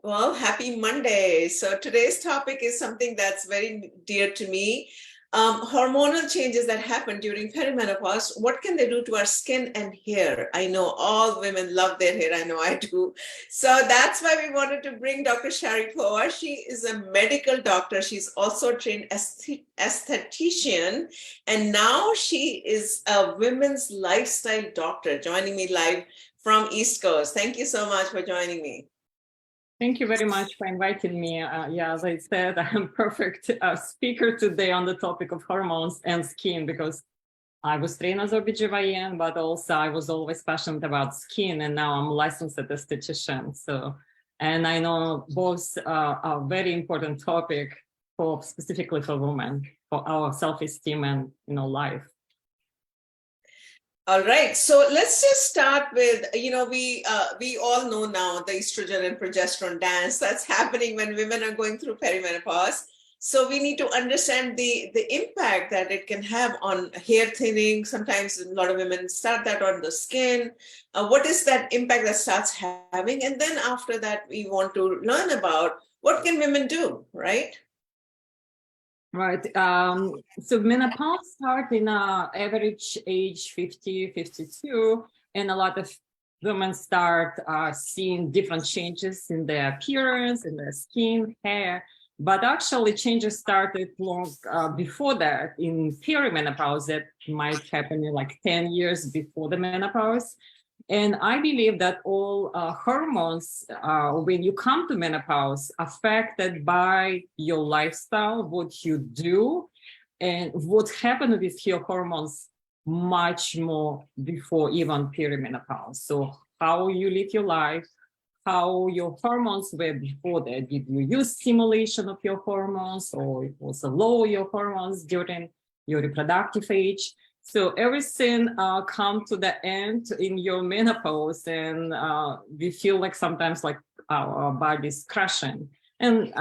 Well, happy Monday. So today's topic is something that's very dear to me. Hormonal changes that happen during perimenopause, what can they do to our skin and hair? I know all women love their hair. I know I do. So that's why we wanted to bring Dr. Sharipova. She is a medical doctor. She's also a trained esthetician. And now she is a women's lifestyle doctor joining me live from East Coast. Thank you so much for joining me. Thank you very much for inviting me. Yeah, as I said, I'm perfect speaker today on the topic of hormones and skin because I was trained as OBGYN, but also I was always passionate about skin, and now I'm a licensed esthetician. So, and I know both are very important topic for specifically for women, for our self-esteem and life. All right, so let's just start with, we all know now the estrogen and progesterone dance that's happening when women are going through perimenopause. So we need to understand the impact that it can have on hair thinning. Sometimes a lot of women start that on the skin. What is that impact that starts having? And then after that, we want to learn about what can women do, right? Right. So menopause starts in average age 50, 52, and a lot of women start seeing different changes in their appearance, in their skin, hair. But actually, changes started long before that in perimenopause. That might happen in like 10 years before the menopause. And I believe that all hormones, when you come to menopause, affected by your lifestyle, what you do, and what happened with your hormones much more before even perimenopause. So how you live your life, how your hormones were before that. Did you use stimulation of your hormones, or it was low your hormones during your reproductive age? So everything come to the end in your menopause, and we feel like sometimes like our body's crashing. And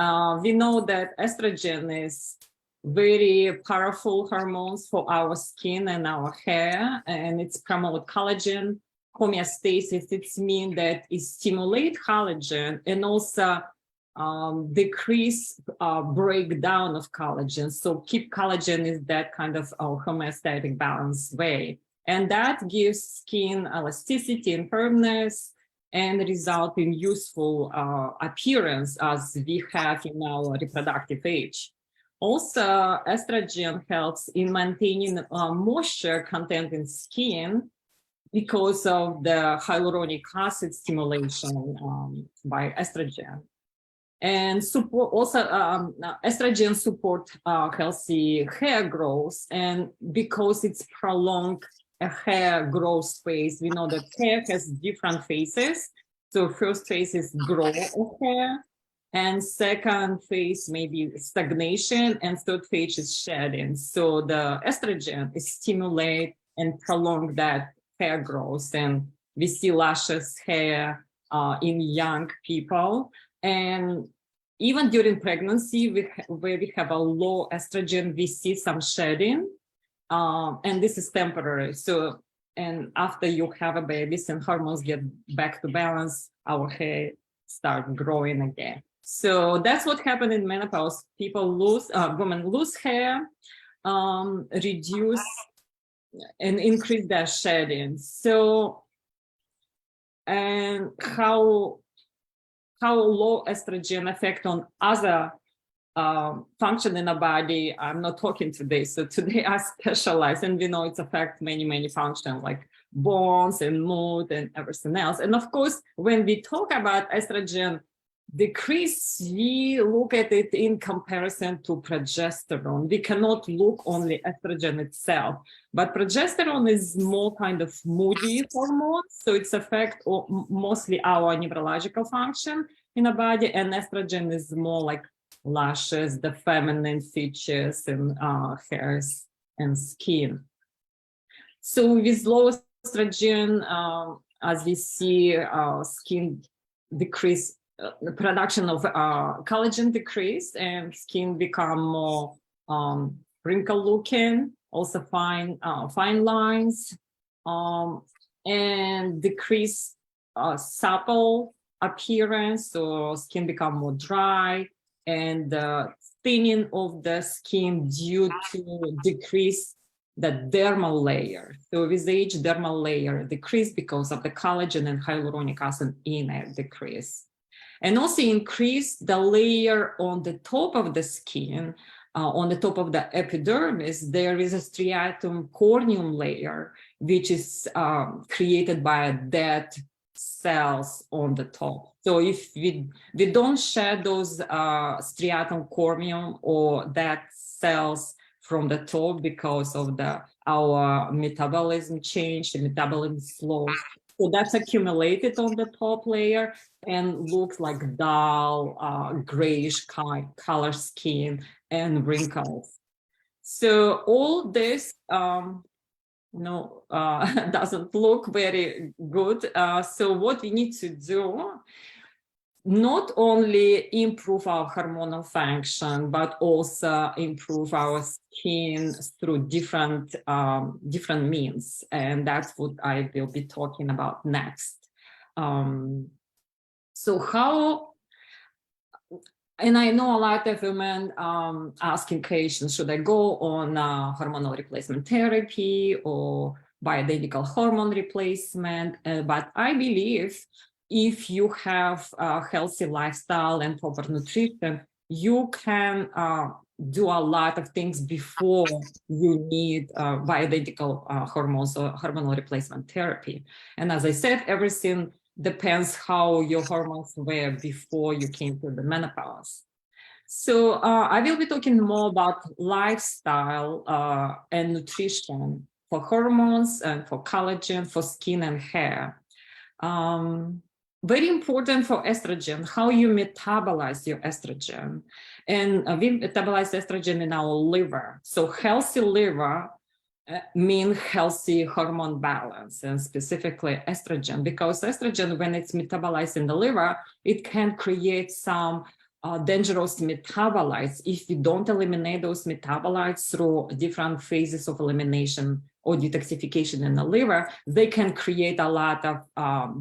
we know that estrogen is very powerful hormones for our skin and our hair, and it's promote collagen homeostasis. It means that it stimulates collagen and also decrease breakdown of collagen. So keep collagen is that kind of homeostatic balanced way. And that gives skin elasticity and firmness and result in useful appearance as we have in our reproductive age. Also, estrogen helps in maintaining moisture content in skin because of the hyaluronic acid stimulation by estrogen. And support also estrogen support healthy hair growth, and because it's prolonged a hair growth phase, we know that hair has different phases. So first phase is growth of hair, and second phase maybe stagnation, and third phase is shedding. So the estrogen is stimulate and prolong that hair growth, and we see luscious hair in young people. And even during pregnancy, where we have a low estrogen, we see some shedding, and this is temporary. So, and after you have a baby and hormones get back to balance, our hair start growing again. So that's what happened in menopause. Women lose hair, reduce and increase their shedding. So, and how low estrogen affect on other function in the body, I'm not talking today. So today I specialize, and we know it's affect many functions like bones and mood and everything else. And of course, when we talk about estrogen decrease, we look at it in comparison to progesterone. We cannot look only estrogen itself, but progesterone is more kind of moody hormone, so it's affect mostly our neurological function in the body, and estrogen is more like lashes, the feminine features and hairs and skin. So with low estrogen, as we see, skin decrease, the production of collagen decrease, and skin become more wrinkle looking, also fine lines, and decrease supple appearance, so skin become more dry, and thinning of the skin due to decrease the dermal layer. So with age, dermal layer decrease because of the collagen and hyaluronic acid in it decrease. And also increase the layer on the top of the skin, on the top of the epidermis. There is a striatum corneum layer, which is created by dead cells on the top. So if we don't shed those striatum corneum or dead cells from the top because of our metabolism change, the metabolism slows. So that's accumulated on the top layer and looks like dull, grayish color skin and wrinkles. So all this doesn't look very good. So what we need to do, not only improve our hormonal function, but also improve our skin through different means. And that's what I will be talking about next. So how, and I know a lot of women asking questions, should I go on hormonal replacement therapy or bioidentical hormone replacement? But I believe if you have a healthy lifestyle and proper nutrition, you can do a lot of things before you need bioidentical hormones or hormonal replacement therapy. And as I said, everything depends how your hormones were before you came to the menopause. So I will be talking more about lifestyle and nutrition for hormones and for collagen, for skin and hair. Very important for estrogen, how you metabolize your estrogen. And we metabolize estrogen in our liver. So healthy liver mean healthy hormone balance, and specifically estrogen, because estrogen, when it's metabolized in the liver, it can create some dangerous metabolites. If we don't eliminate those metabolites through different phases of elimination or detoxification in the liver, they can create a lot of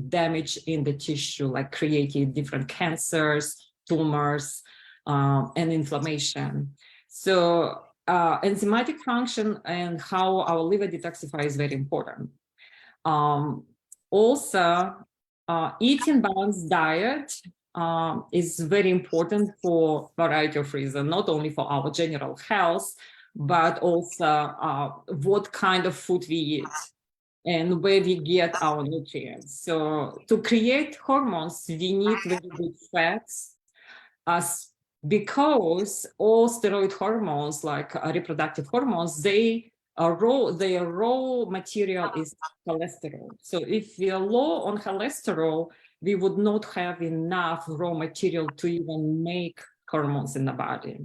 damage in the tissue, like creating different cancers, tumors, and inflammation. So enzymatic function and how our liver detoxifies is very important. Also, eating balanced diet is very important for a variety of reasons, not only for our general health, but also what kind of food we eat and where we get our nutrients. So to create hormones, we need very good fats, because all steroid hormones, like reproductive hormones, their raw material is cholesterol. So if we are low on cholesterol, we would not have enough raw material to even make hormones in the body.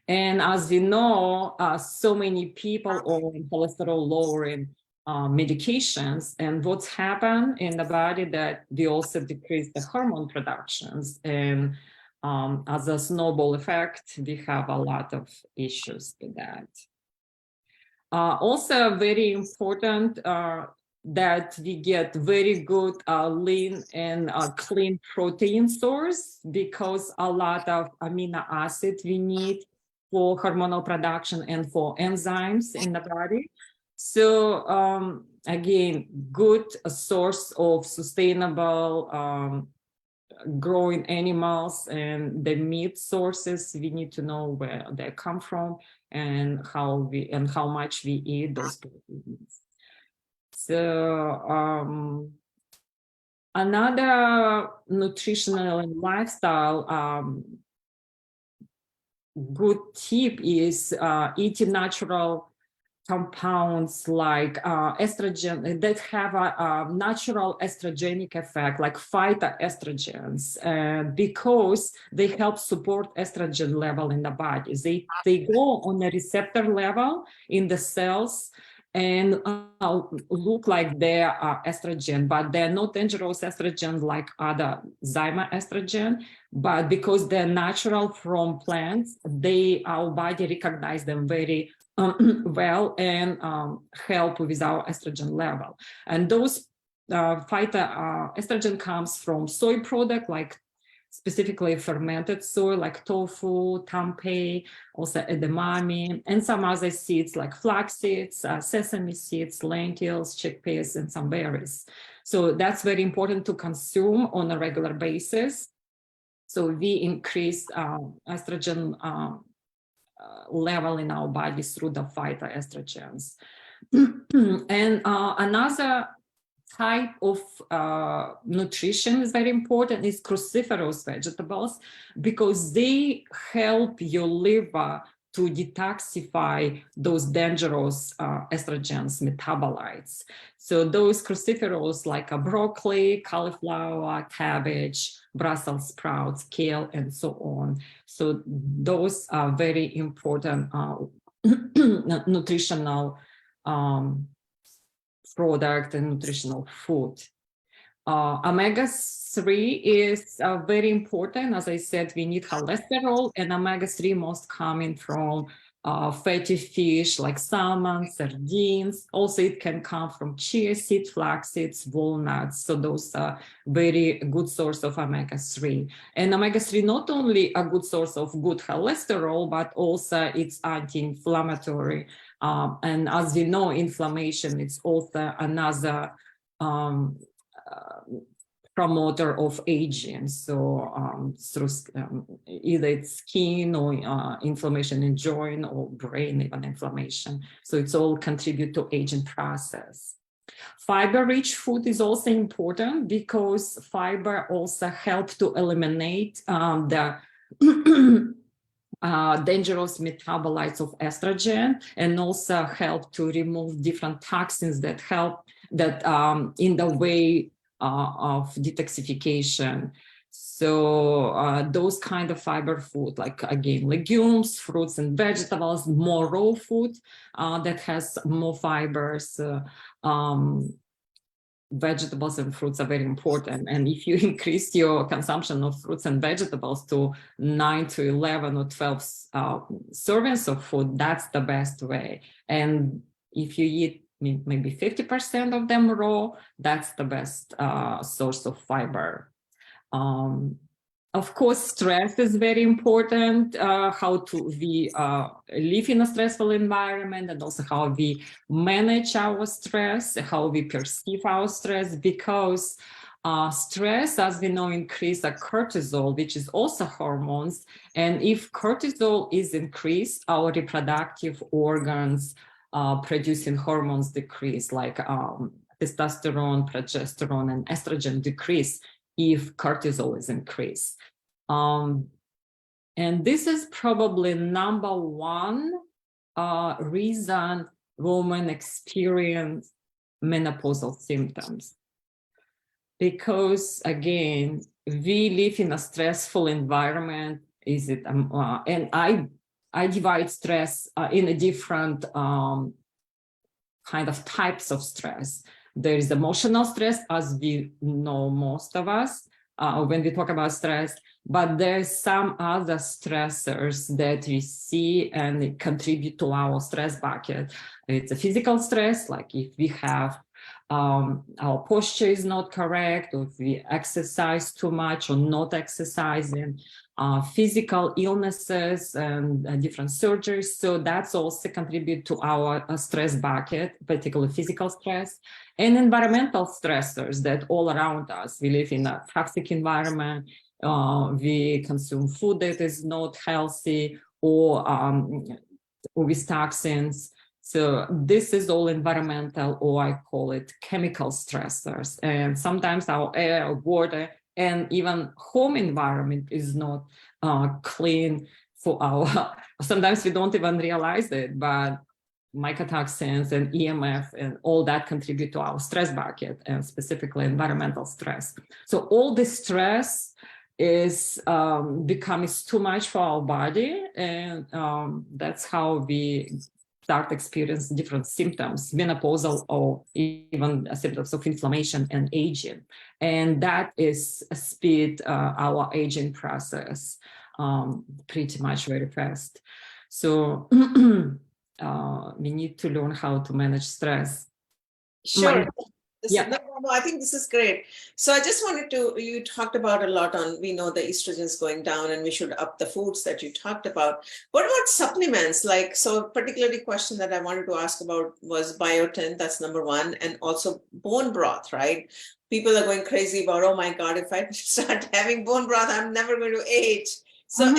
And as we know, so many people on cholesterol lowering medications, and what's happened in the body that we also decrease the hormone productions, and as a snowball effect, we have a lot of issues with that. Also very important that we get very good lean and clean protein source, because a lot of amino acids we need for hormonal production and for enzymes in the body. So again, good source of sustainable growing animals, and the meat sources, we need to know where they come from and how much we eat those proteins. So another nutritional and lifestyle good tip is eating natural compounds like estrogen that have a natural estrogenic effect, like phytoestrogens, because they help support estrogen level in the body. They go on a receptor level in the cells and look like they are estrogen, but they're not dangerous estrogen like other zyma estrogen. But because they're natural from plants, our body recognize them very well and help with our estrogen level. And those phytoestrogen comes from soy product, like specifically fermented soy, like tofu, tempeh, also edamame, and some other seeds like flax seeds, sesame seeds, lentils, chickpeas, and some berries. So that's very important to consume on a regular basis. So we increase estrogen level in our bodies through the phytoestrogens. And another type of nutrition is very important is cruciferous vegetables, because they help your liver to detoxify those dangerous estrogens metabolites. So those cruciferous like a broccoli, cauliflower, cabbage, Brussels sprouts, kale, and so on. So those are very important nutritional product and nutritional food. Omega-3 is very important. As I said, we need cholesterol, and omega-3 most coming from fatty fish like salmon, sardines. Also, it can come from chia seed, flax seeds, walnuts. So those are very good source of omega-3. And omega-3 not only a good source of good cholesterol, but also it's anti-inflammatory. And as we know, inflammation is also another promoter of aging. So through either it's skin or inflammation in joint or brain, even inflammation. So it's all contribute to aging process. Fiber-rich food is also important because fiber also helps to eliminate the dangerous metabolites of estrogen, and also help to remove different toxins that help that in the way of detoxification. So those kind of fiber food, like again, legumes, fruits and vegetables, more raw food that has more fibers. Vegetables and fruits are very important. And if you increase your consumption of fruits and vegetables to 9 to 11 or 12 servings of food, that's the best way. And if you eat maybe 50% of them raw, that's the best source of fiber. Of course, stress is very important, how we live in a stressful environment, and also how we manage our stress, how we perceive our stress, because stress, as we know, increases cortisol, which is also hormones. And if cortisol is increased, our reproductive organs producing hormones decrease, like testosterone, progesterone, and estrogen decrease if cortisol is increased. And this is probably number one reason women experience menopausal symptoms. Because again, we live in a stressful environment. And I divide stress in a different kind of types of stress. There is emotional stress, as we know most of us when we talk about stress, but there's some other stressors that we see and contribute to our stress bucket. It's a physical stress, like if we have our posture is not correct, or if we exercise too much or not exercising, physical illnesses and different surgeries. So that's also contribute to our stress bucket, particularly physical stress, and environmental stressors that all around us. We live in a toxic environment. We consume food that is not healthy, or with toxins. So this is all environmental, or I call it chemical stressors. And sometimes our air, water, and even home environment is not clean for our, sometimes we don't even realize it, but mycotoxins and EMF and all that contribute to our stress bucket, and specifically environmental stress. So all this stress is becoming too much for our body, and that's how we start experiencing different symptoms, menopausal or even symptoms of inflammation and aging. And that is speed our aging process pretty much very fast. So we need to learn how to manage stress. Sure. Yeah. no, I think this is great. So I just wanted to, you talked about a lot on, we know the estrogens going down and we should up the foods that you talked about. What about supplements? Like, so particularly question that I wanted to ask about was biotin, that's number one, and also bone broth, right? People are going crazy about, oh my God, if I start having bone broth, I'm never going to age. So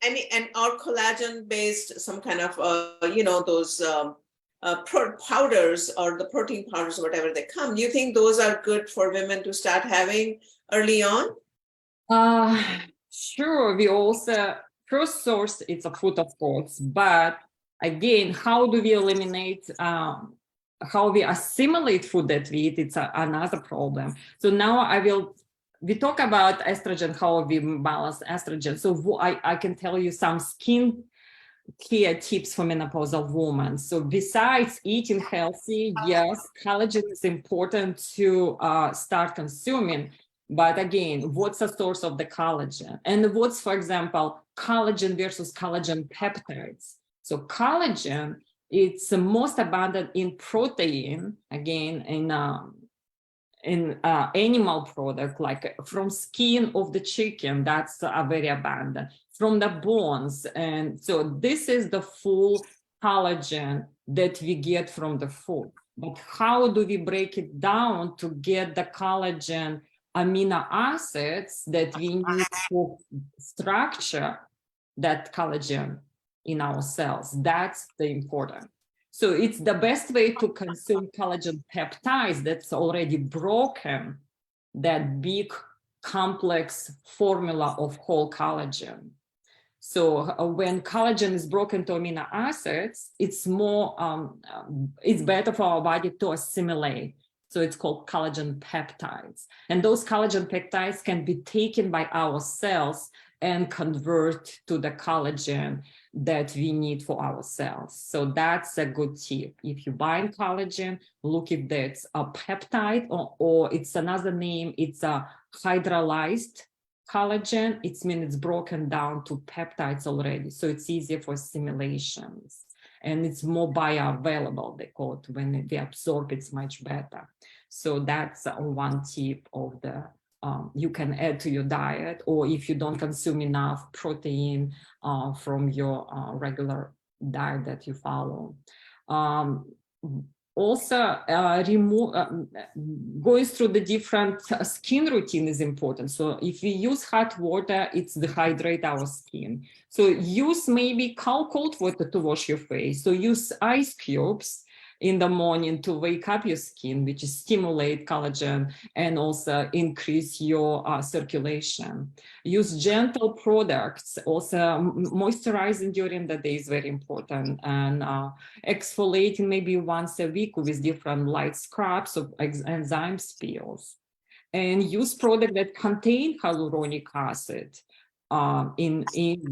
and our collagen based, some kind of, those powders or the protein powders, whatever they come, do you think those are good for women to start having early on? Sure. We also, first source, it's a food, of course, but again, how do we eliminate, how we assimilate food that we eat? It's another problem. So now we talk about estrogen, how we balance estrogen. So I can tell you some skin care tips for menopausal women. So besides eating healthy, yes, collagen is important to start consuming. But again, what's the source of the collagen? And what's, for example, collagen versus collagen peptides? So collagen, it's most abundant in protein, again, in animal product, like from skin of the chicken, that's very abundant, from the bones. And so this is the full collagen that we get from the food. But how do we break it down to get the collagen amino acids that we need to structure that collagen in our cells? That's the important. So it's the best way to consume collagen peptides that's already broken, that big complex formula of whole collagen. So when collagen is broken to amino acids, it's more, it's better for our body to assimilate. So it's called collagen peptides. And those collagen peptides can be taken by our cells and convert to the collagen that we need for our cells. So that's a good tip. If you buy collagen, look if that's a peptide or it's another name, it's a hydrolyzed collagen. It means it's broken down to peptides already. So it's easier for assimilations. And it's more bioavailable, they call it. When they absorb, it's much better. So that's one tip of the you can add to your diet, or if you don't consume enough protein from your regular diet that you follow. Also, going through the different skin routine is important. So if we use hot water, it's dehydrate our skin. So use maybe cold water to wash your face. So use ice cubes in the morning to wake up your skin, which is stimulate collagen and also increase your circulation. Use gentle products, also moisturizing during the day is very important, and exfoliating maybe once a week with different light scrubs or enzyme peels. And use products that contain hyaluronic acid in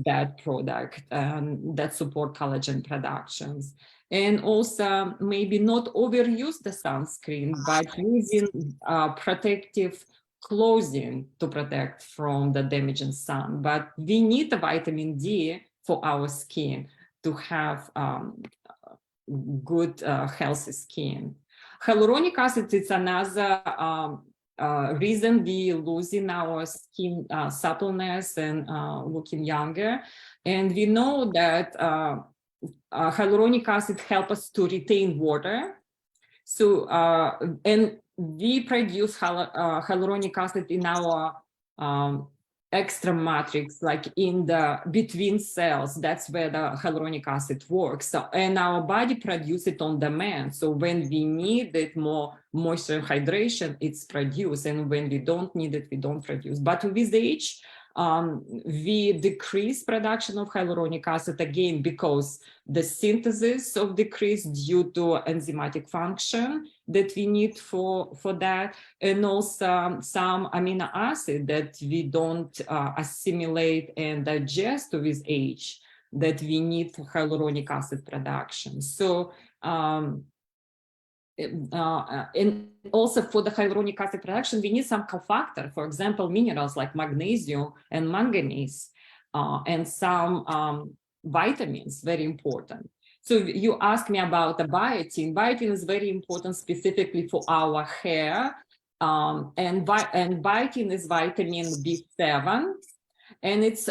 that product that support collagen productions. And also maybe not overuse the sunscreen, but using protective clothing to protect from the damaging sun. But we need the vitamin D for our skin to have good, healthy skin. Hyaluronic acid is another reason we losing our skin suppleness and looking younger. And we know that hyaluronic acid helps us to retain water. So, and we produce hyaluronic acid in our extra matrix, like in the between cells. That's where the hyaluronic acid works. So, and our body produces it on demand. So when we need it more moisture and hydration, it's produced. And when we don't need it, we don't produce. But with age, we decrease production of hyaluronic acid again because the synthesis of decrease due to enzymatic function that we need for that, and also some amino acid that we don't assimilate and digest with age that we need for hyaluronic acid production. So and also for the hyaluronic acid production, we need some cofactor, for example, minerals like magnesium and manganese, and some vitamins, very important. So you asked me about the biotin. Biotin is very important specifically for our hair And biotin is vitamin B7, and it's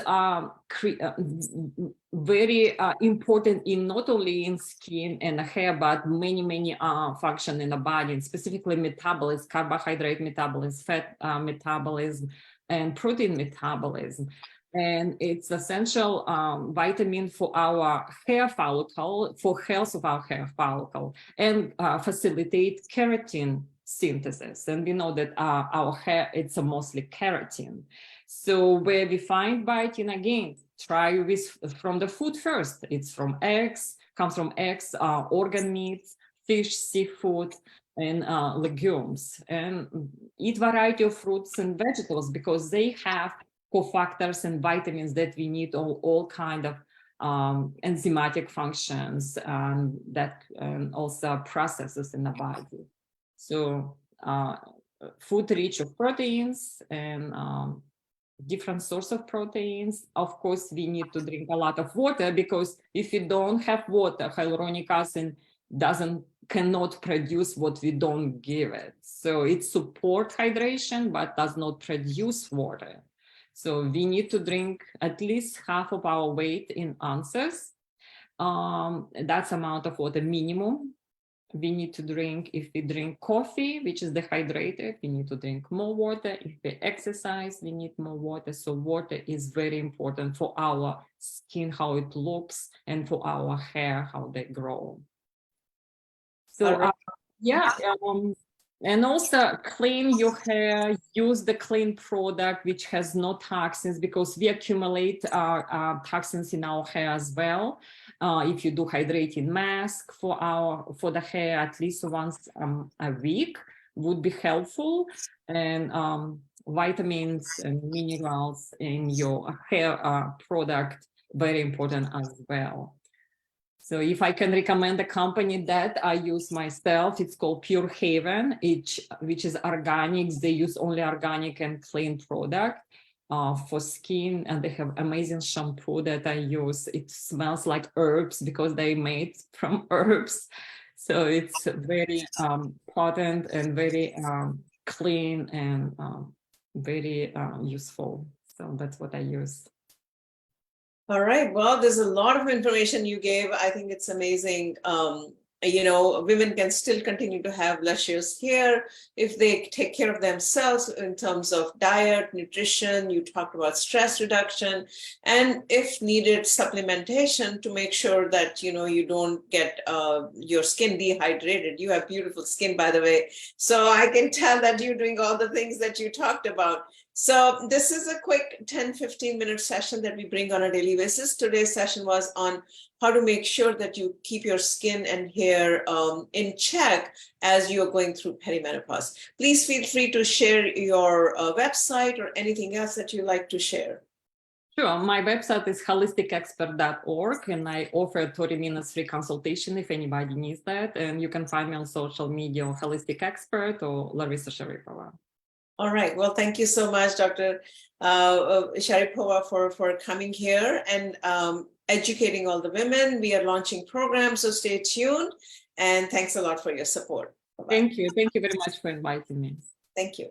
very important in not only in skin and hair, but many function in the body, and specifically metabolism, carbohydrate metabolism, fat metabolism, and protein metabolism. And it's essential vitamin for our hair follicle, for health of our hair follicle, and facilitate keratin synthesis. And we know that our hair, it's mostly keratin. So where we find biotin, again, try with from the food first. It's from eggs, comes from eggs, organ meats, fish, seafood, and legumes. And eat variety of fruits and vegetables because they have cofactors and vitamins that we need, all kind of enzymatic functions that also processes in the body. So food rich of proteins and different source of proteins. Of course, we need to drink a lot of water, because if you don't have water, hyaluronic acid cannot produce what we don't give it. So it supports hydration, but does not produce water. So we need to drink at least half of our weight in ounces. That's amount of water minimum. We need to drink, if we drink coffee, which is dehydrated, we need to drink more water. If we exercise, we need more water. So water is very important for our skin, how it looks, and for our hair, how they grow. So and also clean your hair, use the clean product which has no toxins, because we accumulate toxins in our hair as well. If you do hydrating mask for the hair at least once a week would be helpful, and vitamins and minerals in your hair product, very important as well. So if I can recommend a company that I use myself, it's called Pure Haven, which is organic. They use only organic and clean product for skin, and they have amazing shampoo that I use. It smells like herbs because they made from herbs. So it's very potent and very clean and very useful. So that's what I use. All right. Well, there's a lot of information you gave. I think it's amazing. You know, women can still continue to have luscious hair if they take care of themselves in terms of diet, nutrition. You talked about stress reduction, and if needed, supplementation to make sure that, you know, you don't get your skin dehydrated. You have beautiful skin, by the way. So I can tell that you're doing all the things that you talked about. So this is a quick 10-15 minute session that we bring on a daily basis. Today's session was on how to make sure that you keep your skin and hair in check as you're going through perimenopause. Please feel free to share your website or anything else that you like to share. Sure. My website is holisticexpert.org, and I offer a 30 minutes free consultation if anybody needs that. And you can find me on social media, Holistic Expert or Larisa Sharipova. All right. Well, thank you so much, Dr. Sharipova, for coming here and educating all the women. We are launching programs, so stay tuned. And thanks a lot for your support. Bye-bye. Thank you. Thank you very much for inviting me. Thank you.